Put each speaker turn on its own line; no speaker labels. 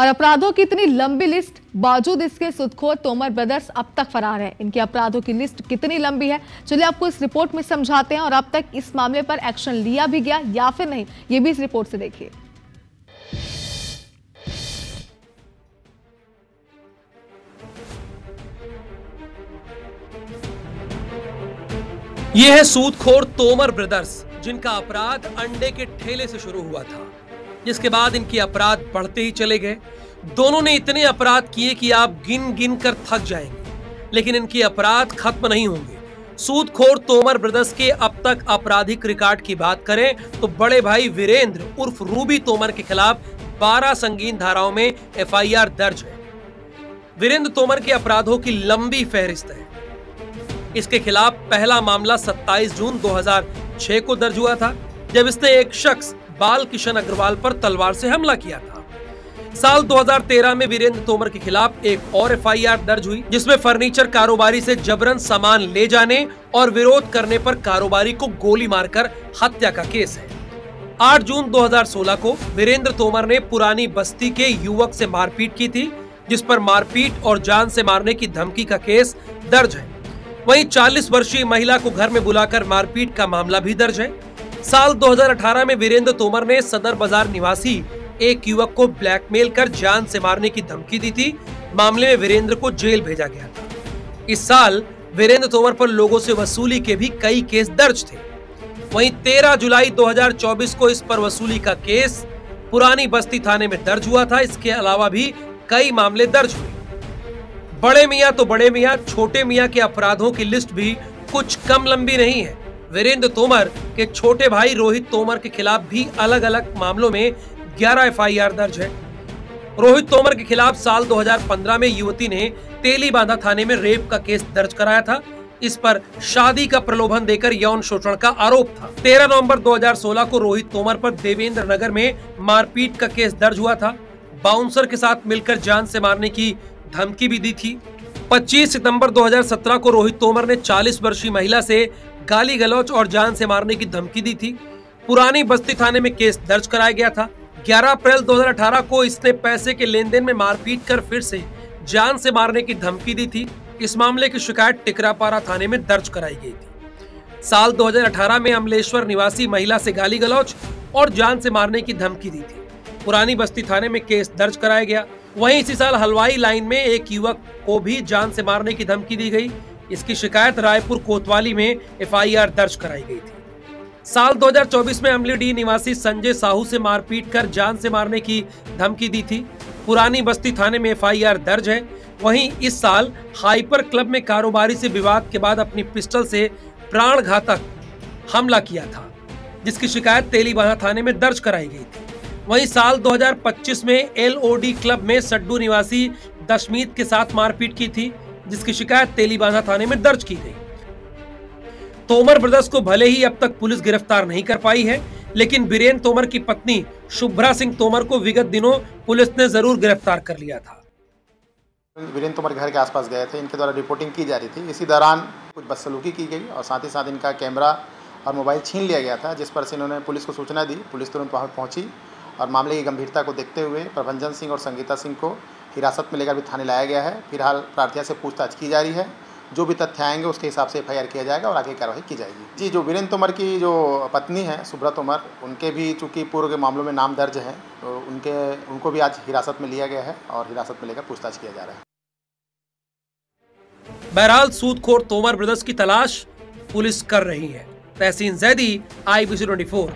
और अपराधों की इतनी लंबी लिस्ट, बावजूद इसके सूदखोर तोमर ब्रदर्स अब तक फरार है। इनके अपराधों की लिस्ट कितनी लंबी है, चलिए आपको इस रिपोर्ट में समझाते हैं। और अब तक इस मामले पर एक्शन लिया भी गया या फिर नहीं, ये भी इस रिपोर्ट से देखिए।
ये है सूदखोर तोमर ब्रदर्स, जिनका अपराध अंडे के ठेले से शुरू हुआ था, जिसके बाद इनके अपराध बढ़ते ही चले गए। दोनों ने इतने अपराध किए कि आप गिन गिन कर थक जाएंगे, लेकिन इनके अपराध खत्म नहीं होंगे। सूदखोर तोमर ब्रदर्स के अब तक आपराधिक रिकॉर्ड की बात करें तो बड़े भाई वीरेंद्र उर्फ रूबी तोमर के खिलाफ 12 संगीन धाराओं में एफआईआर दर्ज है। वीरेंद्र तोमर के अपराधों की लंबी फहरिस्त है। इसके खिलाफ पहला मामला 27 जून 2006 को दर्ज हुआ था, जब इसने एक शख्स बाल किशन अग्रवाल पर तलवार से हमला किया था। साल 2013 में वीरेंद्र तोमर के खिलाफ एक और एफआईआर दर्ज हुई, जिसमें फर्नीचर कारोबारी से जबरन सामान ले जाने और विरोध करने पर कारोबारी को गोली मारकर हत्या का केस है। 8 जून 2016 को वीरेंद्र तोमर ने पुरानी बस्ती के युवक से मारपीट की थी, जिस पर मारपीट और जान से मारने की धमकी का केस दर्ज है। वहीं 40 वर्षीय महिला को घर में बुलाकर मारपीट का मामला भी दर्ज है। साल 2018 में वीरेंद्र तोमर ने सदर बाजार निवासी एक युवक को ब्लैकमेल कर जान से मारने की धमकी दी थी। मामले में वीरेंद्र को जेल भेजा गया था। इस साल वीरेंद्र तोमर पर लोगों से वसूली के भी कई केस दर्ज थे। वहीं 13 जुलाई 2024 को इस पर वसूली का केस पुरानी बस्ती थाने में दर्ज हुआ था। इसके अलावा भी कई मामले दर्ज हुए। बड़े मियाँ तो बड़े मियाँ, छोटे मियाँ के अपराधों की लिस्ट भी कुछ कम लंबी नहीं है। वीरेंद्र तोमर के छोटे भाई रोहित तोमर के खिलाफ भी अलग अलग मामलों में 11 एफआईआर दर्ज है। रोहित तोमर के खिलाफ साल 2015 में युवती ने तेलीबांधा थाने में रेप का केस दर्ज कराया था। इस पर शादी का प्रलोभन देकर यौन शोषण का आरोप था। 13 नवंबर 2016 को रोहित तोमर पर देवेंद्र नगर में मारपीट का केस दर्ज हुआ था। बाउंसर के साथ मिलकर जान से मारने की धमकी भी दी थी। 25 सितंबर 2017 को रोहित तोमर ने 40 वर्षीय महिला से गाली गलौच और जान से मारने की धमकी दी थी। पुरानी बस्ती थाने में केस दर्ज कराया गया था। 11 अप्रैल 2018 को इसने पैसे के लेन देन में मारपीट कर फिर से जान से मारने की धमकी दी थी। इस मामले की शिकायत टिकरापारा थाने में दर्ज कराई गई थी। साल 2018 में अमलेश्वर निवासी महिला से गाली गलौच और जान से मारने की धमकी दी थी। पुरानी बस्ती थाने में केस दर्ज कराया गया। वहीं इसी साल हलवाई लाइन में एक युवक को भी जान से मारने की धमकी दी गई। इसकी शिकायत रायपुर कोतवाली में एफआईआर दर्ज कराई गई थी। साल 2024 में अमलीडीह निवासी संजय साहू से मारपीट कर जान से मारने की धमकी दी थी। पुरानी बस्ती थाने में एफआईआर दर्ज है। वहीं इस साल हाइपर क्लब में कारोबारी से विवाद के बाद अपनी पिस्टल से प्राण घातक हमला किया था, जिसकी शिकायत तेलीबांधा थाने में दर्ज कराई गई थी। वहीं साल 2025 में एलओडी क्लब में सड्डू निवासी दशमीत के साथ मारपीट की थी, जिसकी शिकायत तेलीबांधा थाने में दर्ज की गई। तोमर ब्रदर्स को भले ही अब तक पुलिस गिरफ्तार नहीं कर पाई है, लेकिन वीरेंद्र तोमर की पत्नी शुभ्रा सिंह तोमर को विगत दिनों पुलिस ने जरूर गिरफ्तार कर लिया था।
वीरेंद्र तोमर घर के आसपास गए थे, इनके द्वारा रिपोर्टिंग की जा रही थी। इसी दौरान कुछ बदसलूकी की गई और साथ ही साथ इनका कैमरा और मोबाइल छीन लिया गया था, जिस पर से इन्होंने पुलिस को सूचना दी। पुलिस तुरंत वहाँ पहुँची और मामले की गंभीरता को देखते हुए प्रभंजन सिंह और संगीता सिंह को हिरासत में लेकर भी थाने लाया गया है। फिलहाल प्रार्थिया से पूछताछ की जा रही है। जो भी तथ्य आएंगे उसके हिसाब से एफआईआर किया जाएगा और आगे कार्रवाई की जाएगी। जी, जो वीरेंद्र तोमर की जो पत्नी है शुभ्रा तोमर, उनके भी चूँकि पूर्व के मामलों में नाम दर्ज है, तो उनको भी आज हिरासत में लिया गया है और हिरासत में लेकर पूछताछ किया जा रहा है।
बहरहाल सूदखोर तोमर ब्रदर्स की तलाश पुलिस कर रही है। तहसीन जैदी, IBC 24।